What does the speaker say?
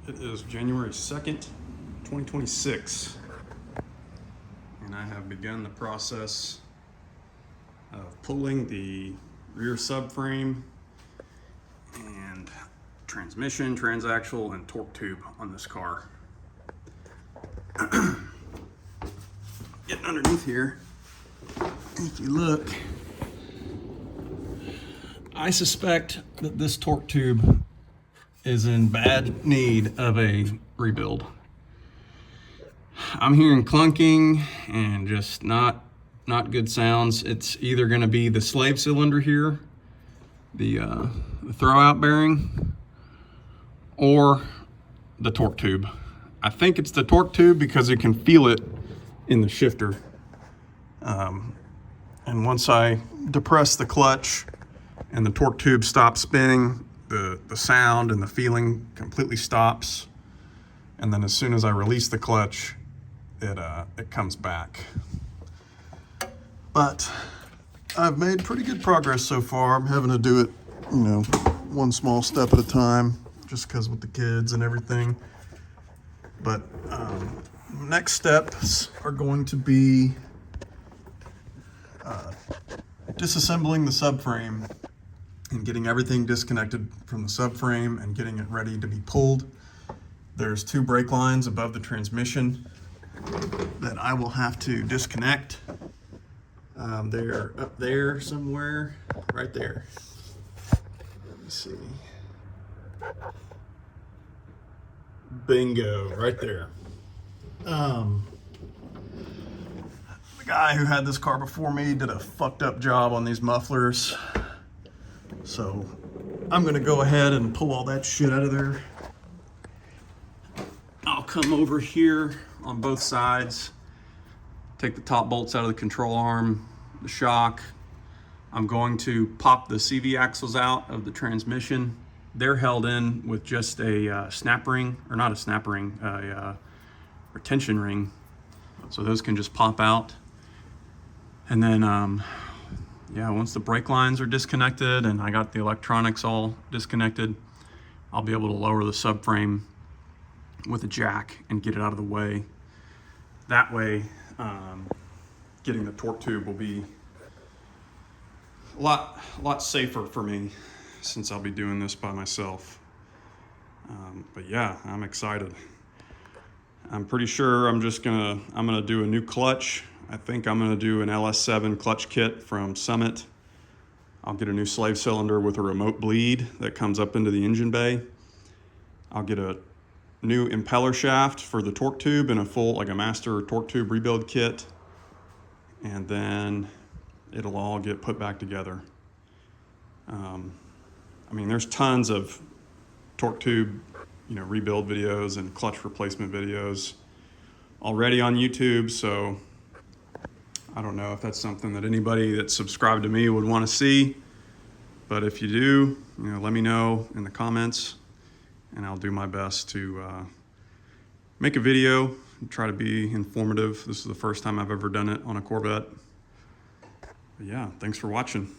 It is January 2nd, 2026, and I have begun the process of pulling the rear subframe and transmission, transaxle, and torque tube on this car. Getting underneath here, if you look, I suspect that this torque tube is in bad need of a rebuild. I'm hearing clunking and just not good sounds. It's either going to be the slave cylinder here, the throwout bearing, or the torque tube. I think it's the torque tube because you can feel it in the shifter. And once I depress the clutch and the torque tube stops spinning, the sound and the feeling completely stops. And then as soon as I release the clutch, it comes back. But I've made pretty good progress so far. I'm having to do it, one small step at a time, just because with the kids and everything. But next steps are going to be disassembling the subframe and getting everything disconnected from the subframe and getting it ready to be pulled. There's 2 brake lines above the transmission that I will have to disconnect. They're up there somewhere, right there. Let me see. Bingo, right there. The guy who had this car before me did a fucked up job on these mufflers. So I'm gonna go ahead and pull all that shit out of there. I'll come over here on both sides, take the top bolts out of the control arm, the shock. I'm going to pop the CV axles out of the transmission. They're held in with just a snap ring, or not a snap ring, a retention ring. So those can just pop out. And then, once the brake lines are disconnected and I got the electronics all disconnected, I'll be able to lower the subframe with a jack and get it out of the way. That way, getting the torque tube will be a lot safer for me since I'll be doing this by myself. But yeah, I'm excited. I'm pretty sure I'm gonna do a new clutch. I think I'm gonna do an LS7 clutch kit from Summit. I'll get a new slave cylinder with a remote bleed that comes up into the engine bay. I'll get a new impeller shaft for the torque tube and a master torque tube rebuild kit. And then it'll all get put back together. There's tons of torque tube, rebuild videos and clutch replacement videos already on YouTube. So I don't know if that's something that anybody that's subscribed to me would want to see. But if you do, let me know in the comments, and I'll do my best to make a video and try to be informative. This is the first time I've ever done it on a Corvette. But yeah, thanks for watching.